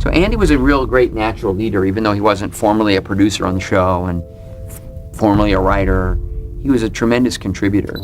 So Andy was a real great natural leader, even though he wasn't formally a producer on the show and formerly a writer. He was a tremendous contributor.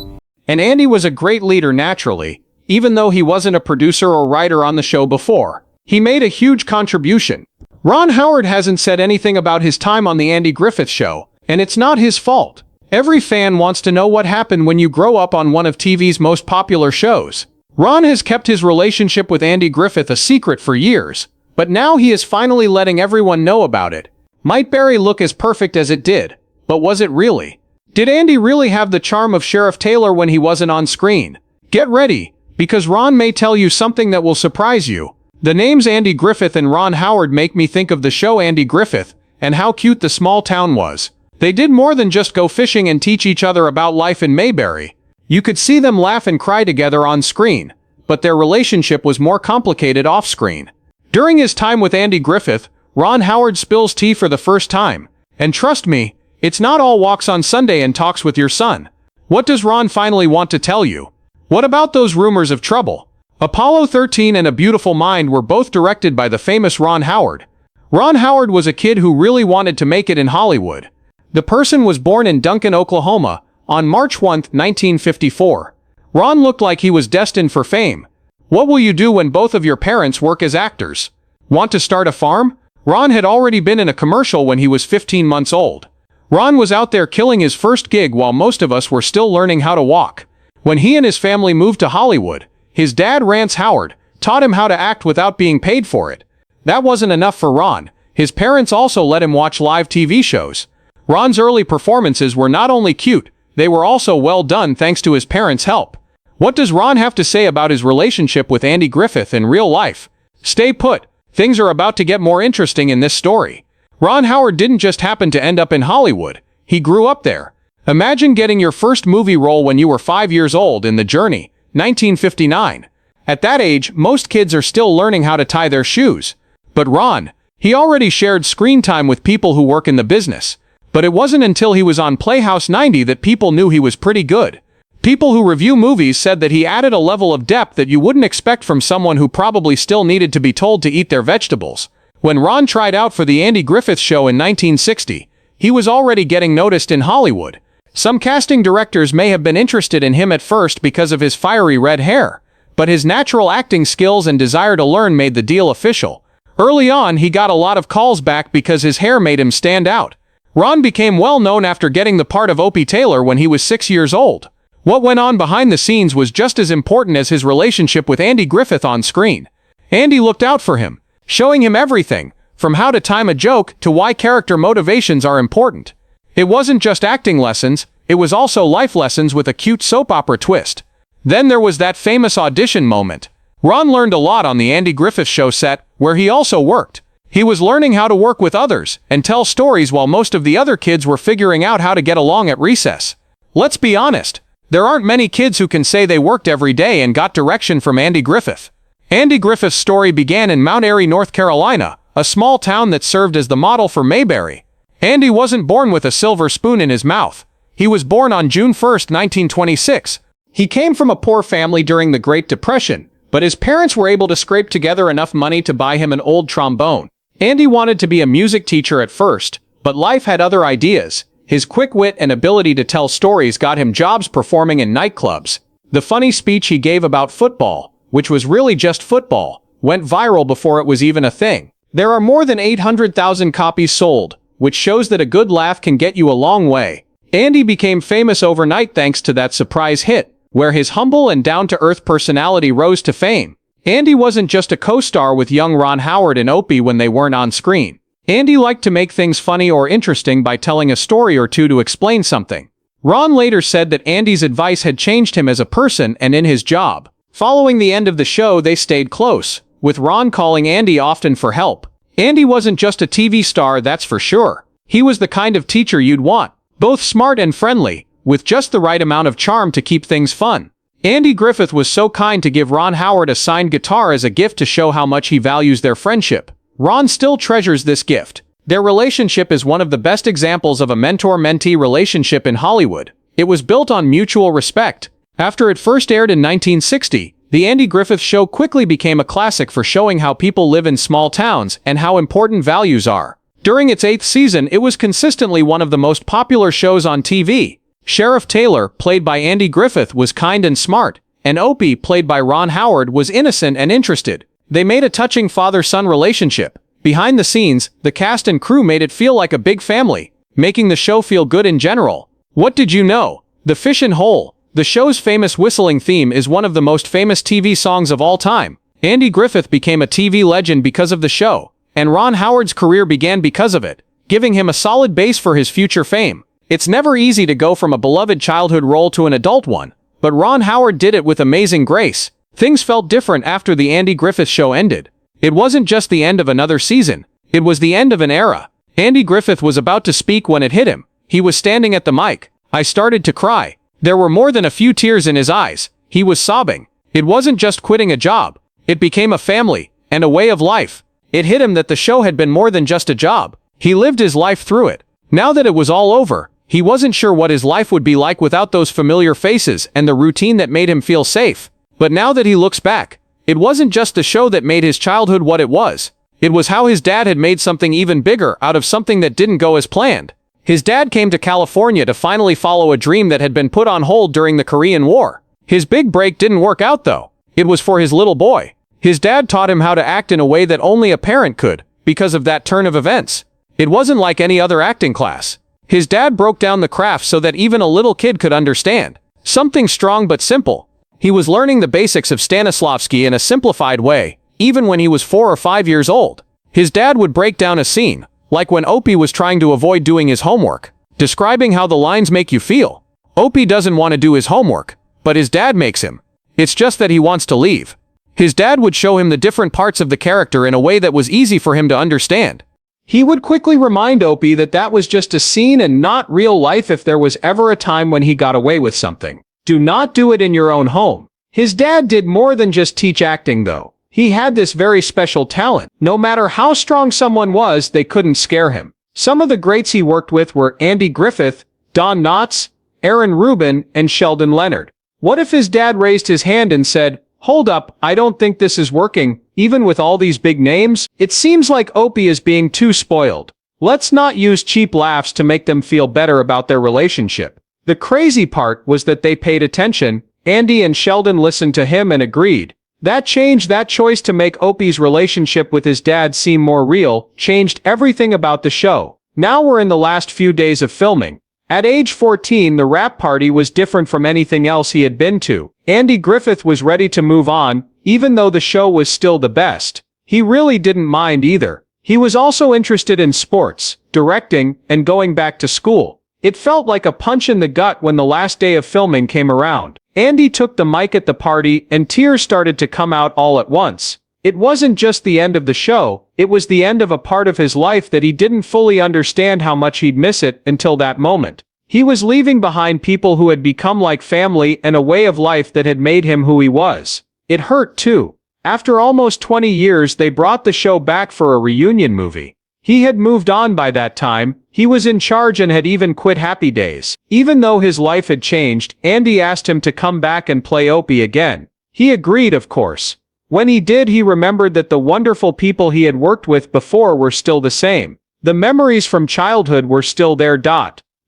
And Andy was a great leader naturally, even though he wasn't a producer or writer on the show before. He made a huge contribution. Ron Howard hasn't said anything about his time on the Andy Griffith Show, and it's not his fault. Every fan wants to know what happened when you grow up on one of TV's most popular shows. Ron has kept his relationship with Andy Griffith a secret for years, but now he is finally letting everyone know about it. Might Mayberry look as perfect as it did, but was it really? Did Andy really have the charm of Sheriff Taylor when he wasn't on screen? Get ready, because Ron may tell you something that will surprise you. The names Andy Griffith and Ron Howard make me think of the show Andy Griffith, and how cute the small town was. They did more than just go fishing and teach each other about life in Mayberry. You could see them laugh and cry together on screen, but their relationship was more complicated off-screen. During his time with Andy Griffith, Ron Howard spills tea for the first time. And trust me, it's not all walks on Sunday and talks with your son. What does Ron finally want to tell you? What about those rumors of trouble? Apollo 13 and A Beautiful Mind were both directed by the famous Ron Howard. Ron Howard was a kid who really wanted to make it in Hollywood. The person was born in Duncan, Oklahoma, on March 1, 1954. Ron looked like he was destined for fame. What will you do when both of your parents work as actors? Want to start a farm? Ron had already been in a commercial when he was 15 months old. Ron was out there killing his first gig while most of us were still learning how to walk. When he and his family moved to Hollywood, his dad, Rance Howard, taught him how to act without being paid for it. That wasn't enough for Ron. His parents also let him watch live TV shows. Ron's early performances were not only cute, they were also well done thanks to his parents' help. What does Ron have to say about his relationship with Andy Griffith in real life? Stay put. Things are about to get more interesting in this story. Ron Howard didn't just happen to end up in Hollywood. He grew up there. Imagine getting your first movie role when you were 5 years old in The Journey, 1959. At that age, most kids are still learning how to tie their shoes. But Ron, he already shared screen time with people who work in the business. But it wasn't until he was on Playhouse 90 that people knew he was pretty good. People who review movies said that he added a level of depth that you wouldn't expect from someone who probably still needed to be told to eat their vegetables. When Ron tried out for the Andy Griffith Show in 1960, he was already getting noticed in Hollywood. Some casting directors may have been interested in him at first because of his fiery red hair, but his natural acting skills and desire to learn made the deal official. Early on, he got a lot of calls back because his hair made him stand out. Ron became well known after getting the part of Opie Taylor when he was 6 years old. What went on behind the scenes was just as important as his relationship with Andy Griffith on screen. Andy looked out for him, showing him everything, from how to time a joke to why character motivations are important. It wasn't just acting lessons, it was also life lessons with a cute soap opera twist. Then there was that famous audition moment. Ron learned a lot on the Andy Griffith Show set, where he also worked. He was learning how to work with others and tell stories while most of the other kids were figuring out how to get along at recess. Let's be honest, there aren't many kids who can say they worked every day and got direction from Andy Griffith. Andy Griffith's story began in Mount Airy, North Carolina, a small town that served as the model for Mayberry. Andy wasn't born with a silver spoon in his mouth. He was born on June 1, 1926. He came from a poor family during the Great Depression, but his parents were able to scrape together enough money to buy him an old trombone. Andy wanted to be a music teacher at first, but life had other ideas. His quick wit and ability to tell stories got him jobs performing in nightclubs. The funny speech he gave about football, which was really just football, went viral before it was even a thing. There are more than 800,000 copies sold, which shows that a good laugh can get you a long way. Andy became famous overnight thanks to that surprise hit, where his humble and down-to-earth personality rose to fame. Andy wasn't just a co-star with young Ron Howard and Opie when they weren't on screen. Andy liked to make things funny or interesting by telling a story or two to explain something. Ron later said that Andy's advice had changed him as a person and in his job. Following the end of the show, they stayed close, with Ron calling Andy often for help. Andy wasn't just a TV star, that's for sure. He was the kind of teacher you'd want, both smart and friendly, with just the right amount of charm to keep things fun. Andy Griffith was so kind to give Ron Howard a signed guitar as a gift to show how much he values their friendship. Ron still treasures this gift. Their relationship is one of the best examples of a mentor-mentee relationship in Hollywood. It was built on mutual respect. After it first aired in 1960, The Andy Griffith Show quickly became a classic for showing how people live in small towns and how important values are. During its 8th season, it was consistently one of the most popular shows on TV. Sheriff Taylor, played by Andy Griffith, was kind and smart, and Opie, played by Ron Howard, was innocent and interested. They made a touching father-son relationship. Behind the scenes, the cast and crew made it feel like a big family, making the show feel good in general. What did you know? The Fishin' Hole. The show's famous whistling theme is one of the most famous TV songs of all time. Andy Griffith became a TV legend because of the show, and Ron Howard's career began because of it, giving him a solid base for his future fame. It's never easy to go from a beloved childhood role to an adult one, but Ron Howard did it with amazing grace. Things felt different after the Andy Griffith Show ended. It wasn't just the end of another season, it was the end of an era. Andy Griffith was about to speak when it hit him. He was standing at the mic. I started to cry. There were more than a few tears in his eyes. He was sobbing. It wasn't just quitting a job. It became a family, and a way of life. It hit him that the show had been more than just a job. He lived his life through it. Now that it was all over, he wasn't sure what his life would be like without those familiar faces and the routine that made him feel safe. But now that he looks back, it wasn't just the show that made his childhood what it was. It was how his dad had made something even bigger out of something that didn't go as planned. His dad came to California to finally follow a dream that had been put on hold during the Korean War. His big break didn't work out though. It was for his little boy. His dad taught him how to act in a way that only a parent could, because of that turn of events. It wasn't like any other acting class. His dad broke down the craft so that even a little kid could understand. Something strong but simple. He was learning the basics of Stanislavski in a simplified way, even when he was 4 or 5 years old. His dad would break down a scene, like when Opie was trying to avoid doing his homework, describing how the lines make you feel. Opie doesn't want to do his homework, but his dad makes him. It's just that he wants to leave. His dad would show him the different parts of the character in a way that was easy for him to understand. He would quickly remind Opie that that was just a scene and not real life if there was ever a time when he got away with something. Do not do it in your own home. His dad did more than just teach acting though. He had this very special talent. No matter how strong someone was, they couldn't scare him. Some of the greats he worked with were Andy Griffith, Don Knotts, Aaron Rubin, and Sheldon Leonard. What if his dad raised his hand and said, "Hold up, I don't think this is working, even with all these big names? It seems like Opie is being too spoiled. Let's not use cheap laughs to make them feel better about their relationship." The crazy part was that they paid attention. Andy and Sheldon listened to him and agreed. That choice to make Opie's relationship with his dad seem more real, changed everything about the show. Now we're in the last few days of filming. At age 14, the wrap party was different from anything else he had been to. Andy Griffith was ready to move on, even though the show was still the best. He really didn't mind either. He was also interested in sports, directing, and going back to school. It felt like a punch in the gut when the last day of filming came around. Andy took the mic at the party and tears started to come out all at once. It wasn't just the end of the show, it was the end of a part of his life that he didn't fully understand how much he'd miss it until that moment. He was leaving behind people who had become like family and a way of life that had made him who he was. It hurt too. After almost 20 years they brought the show back for a reunion movie. He had moved on by that time, he was in charge and had even quit Happy Days. Even though his life had changed, Andy asked him to come back and play Opie again. He agreed, of course. When he did, he remembered that the wonderful people he had worked with before were still the same. The memories from childhood were still there.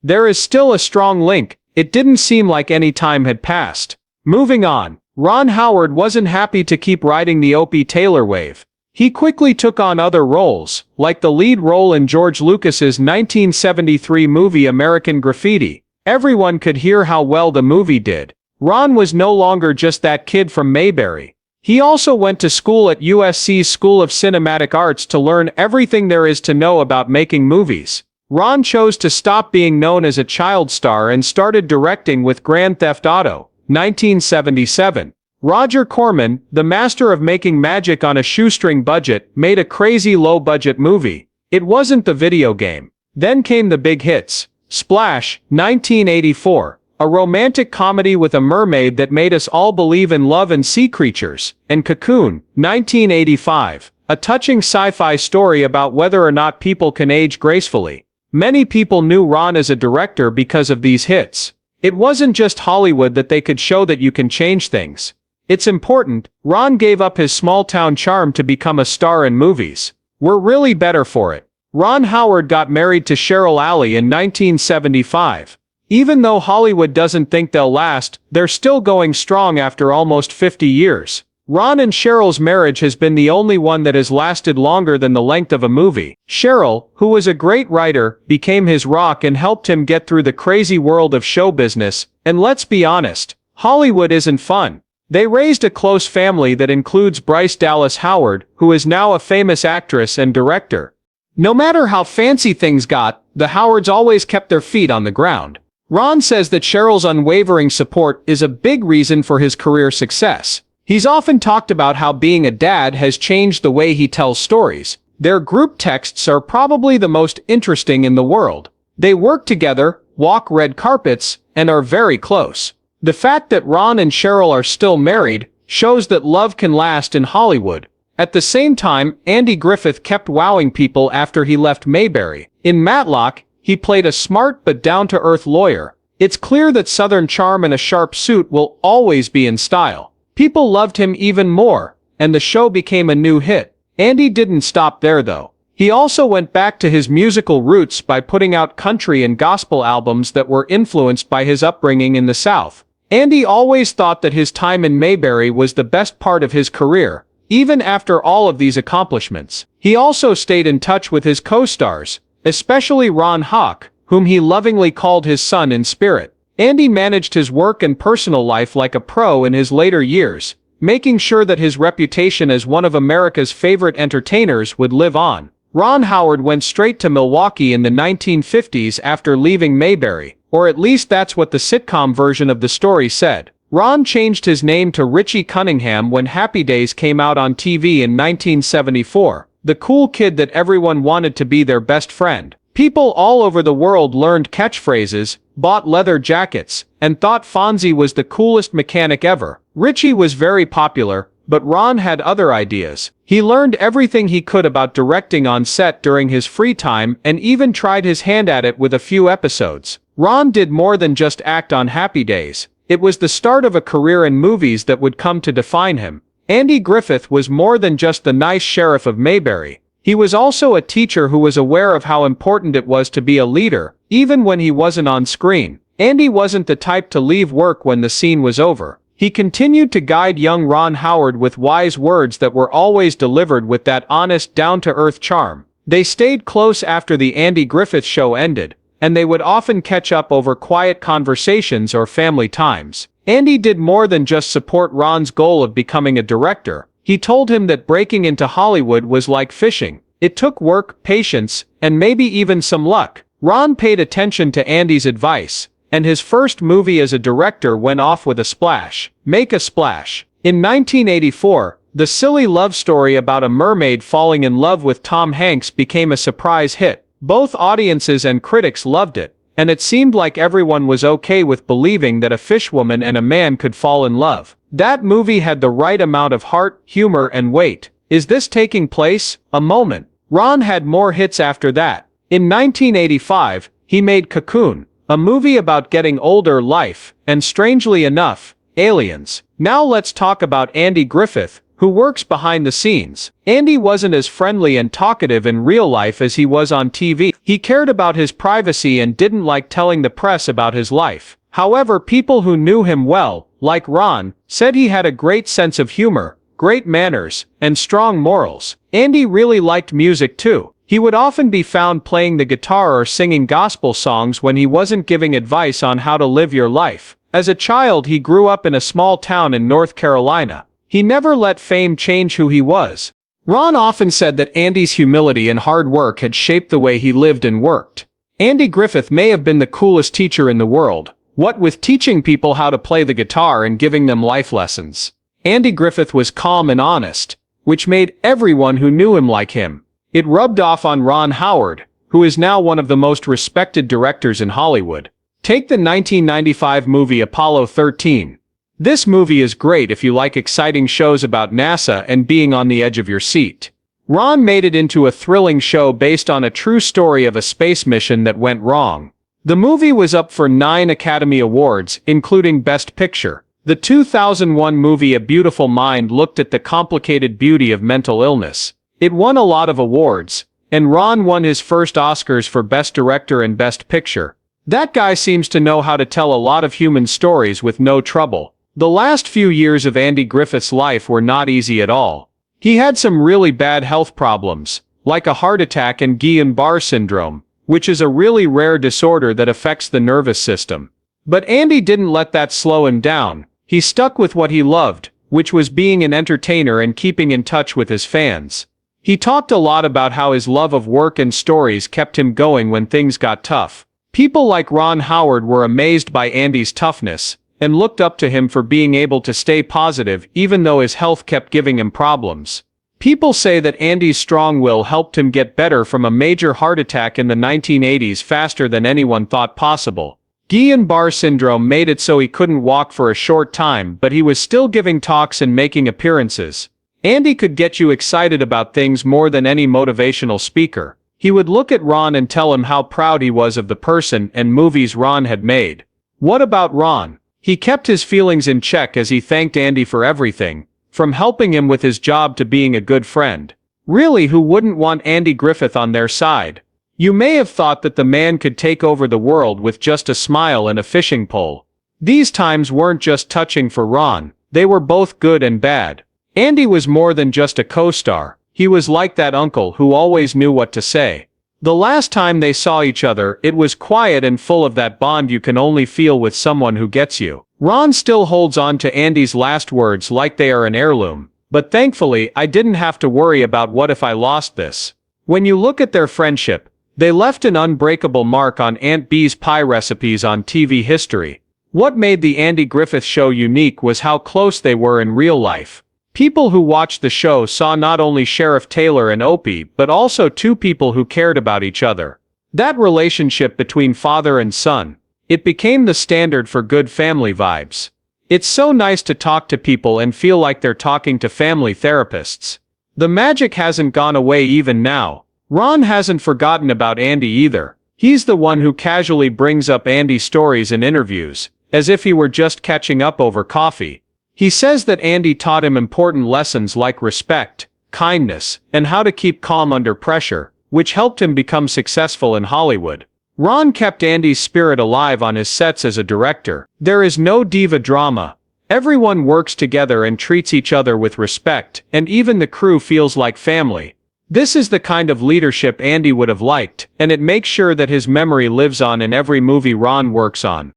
There is still a strong link. It didn't seem like any time had passed. Moving on, Ron Howard wasn't happy to keep riding the Opie Taylor wave. He quickly took on other roles, like the lead role in George Lucas's 1973 movie American Graffiti. Everyone could hear how well the movie did. Ron was no longer just that kid from Mayberry. He also went to school at USC's School of Cinematic Arts to learn everything there is to know about making movies. Ron chose to stop being known as a child star and started directing with Grand Theft Auto, 1977. Roger Corman, the master of making magic on a shoestring budget, made a crazy low-budget movie. It wasn't the video game. Then came the big hits. Splash, 1984, a romantic comedy with a mermaid that made us all believe in love and sea creatures, and Cocoon, 1985, a touching sci-fi story about whether or not people can age gracefully. Many people knew Ron as a director because of these hits. It wasn't just Hollywood that they could show that you can change things. It's important, Ron gave up his small-town charm to become a star in movies. We're really better for it. Ron Howard got married to Cheryl Alley in 1975. Even though Hollywood doesn't think they'll last, they're still going strong after almost 50 years. Ron and Cheryl's marriage has been the only one that has lasted longer than the length of a movie. Cheryl, who was a great writer, became his rock and helped him get through the crazy world of show business. And let's be honest, Hollywood isn't fun. They raised a close family that includes Bryce Dallas Howard, who is now a famous actress and director. No matter how fancy things got, the Howards always kept their feet on the ground. Ron says that Cheryl's unwavering support is a big reason for his career success. He's often talked about how being a dad has changed the way he tells stories. Their group texts are probably the most interesting in the world. They work together, walk red carpets, and are very close. The fact that Ron and Cheryl are still married shows that love can last in Hollywood. At the same time, Andy Griffith kept wowing people after he left Mayberry. In Matlock, he played a smart but down-to-earth lawyer. It's clear that Southern charm and a sharp suit will always be in style. People loved him even more, and the show became a new hit. Andy didn't stop there though. He also went back to his musical roots by putting out country and gospel albums that were influenced by his upbringing in the South. Andy always thought that his time in Mayberry was the best part of his career. Even after all of these accomplishments, he also stayed in touch with his co-stars, especially Ron Hawk, whom he lovingly called his son in spirit. Andy managed his work and personal life like a pro in his later years, making sure that his reputation as one of America's favorite entertainers would live on. Ron Howard went straight to Milwaukee in the 1950s after leaving Mayberry, or at least that's what the sitcom version of the story said. Ron changed his name to Richie Cunningham when Happy Days came out on TV in 1974. The cool kid that everyone wanted to be their best friend. People all over the world learned catchphrases, bought leather jackets, and thought Fonzie was the coolest mechanic ever. Richie was very popular, but Ron had other ideas. He learned everything he could about directing on set during his free time and even tried his hand at it with a few episodes. Ron did more than just act on Happy Days. It was the start of a career in movies that would come to define him. Andy Griffith was more than just the nice sheriff of Mayberry. He was also a teacher who was aware of how important it was to be a leader, even when he wasn't on screen. Andy wasn't the type to leave work when the scene was over. He continued to guide young Ron Howard with wise words that were always delivered with that honest, down-to-earth charm. They stayed close after the Andy Griffith Show ended, and they would often catch up over quiet conversations or family times. Andy did more than just support Ron's goal of becoming a director. He told him that breaking into Hollywood was like fishing. It took work, patience, and maybe even some luck. Ron paid attention to Andy's advice, and his first movie as a director went off with a splash. Make a Splash. In 1984, the silly love story about a mermaid falling in love with Tom Hanks became a surprise hit. Both audiences and critics loved it, and it seemed like everyone was okay with believing that a fishwoman and a man could fall in love. That movie had the right amount of heart, humor, and weight. Is this taking place? A moment. Ron had more hits after that. In 1985, he made Cocoon, a movie about getting older, life, and strangely enough, aliens. Now let's talk about Andy Griffith, who works behind the scenes. Andy wasn't as friendly and talkative in real life as he was on TV. He cared about his privacy and didn't like telling the press about his life. However, people who knew him well, like Ron, said he had a great sense of humor, great manners, and strong morals. Andy really liked music too. He would often be found playing the guitar or singing gospel songs when he wasn't giving advice on how to live your life. As a child, he grew up in a small town in North Carolina. He never let fame change who he was. Ron often said that Andy's humility and hard work had shaped the way he lived and worked. Andy Griffith may have been the coolest teacher in the world, what with teaching people how to play the guitar and giving them life lessons. Andy Griffith was calm and honest, which made everyone who knew him like him. It rubbed off on Ron Howard, who is now one of the most respected directors in Hollywood. Take the 1995 movie Apollo 13. This movie is great if you like exciting shows about NASA and being on the edge of your seat. Ron made it into a thrilling show based on a true story of a space mission that went wrong. The movie was up for 9 Academy Awards, including Best Picture. The 2001 movie A Beautiful Mind looked at the complicated beauty of mental illness. It won a lot of awards, and Ron won his first Oscars for Best Director and Best Picture. That guy seems to know how to tell a lot of human stories with no trouble. The last few years of Andy Griffith's life were not easy at all. He had some really bad health problems, like a heart attack and Guillain-Barré syndrome, which is a really rare disorder that affects the nervous system. But Andy didn't let that slow him down. He stuck with what he loved, which was being an entertainer and keeping in touch with his fans. He talked a lot about how his love of work and stories kept him going when things got tough. People like Ron Howard were amazed by Andy's toughness, and looked up to him for being able to stay positive even though his health kept giving him problems. People say that Andy's strong will helped him get better from a major heart attack in the 1980s faster than anyone thought possible. Guillain-Barré syndrome made it so he couldn't walk for a short time, but he was still giving talks and making appearances. Andy could get you excited about things more than any motivational speaker. He would look at Ron and tell him how proud he was of the person and movies Ron had made. What about Ron? He kept his feelings in check as he thanked Andy for everything, from helping him with his job to being a good friend. Really, who wouldn't want Andy Griffith on their side? You may have thought that the man could take over the world with just a smile and a fishing pole. These times weren't just touching for Ron, they were both good and bad. Andy was more than just a co-star, he was like that uncle who always knew what to say. The last time they saw each other, it was quiet and full of that bond you can only feel with someone who gets you. Ron still holds on to Andy's last words like they are an heirloom. But thankfully, I didn't have to worry about what if I lost this. When you look at their friendship, they left an unbreakable mark on Aunt Bee's pie recipes on TV history. What made the Andy Griffith Show unique was how close they were in real life. People who watched the show saw not only Sheriff Taylor and Opie, but also two people who cared about each other. That relationship between father and son, it became the standard for good family vibes. It's so nice to talk to people and feel like they're talking to family therapists. The magic hasn't gone away even now. Ron hasn't forgotten about Andy either. He's the one who casually brings up Andy's stories in interviews, as if he were just catching up over coffee. He says that Andy taught him important lessons like respect, kindness, and how to keep calm under pressure, which helped him become successful in Hollywood. Ron kept Andy's spirit alive on his sets as a director. There is no diva drama. Everyone works together and treats each other with respect, and even the crew feels like family. This is the kind of leadership Andy would have liked, and it makes sure that his memory lives on in every movie Ron works on.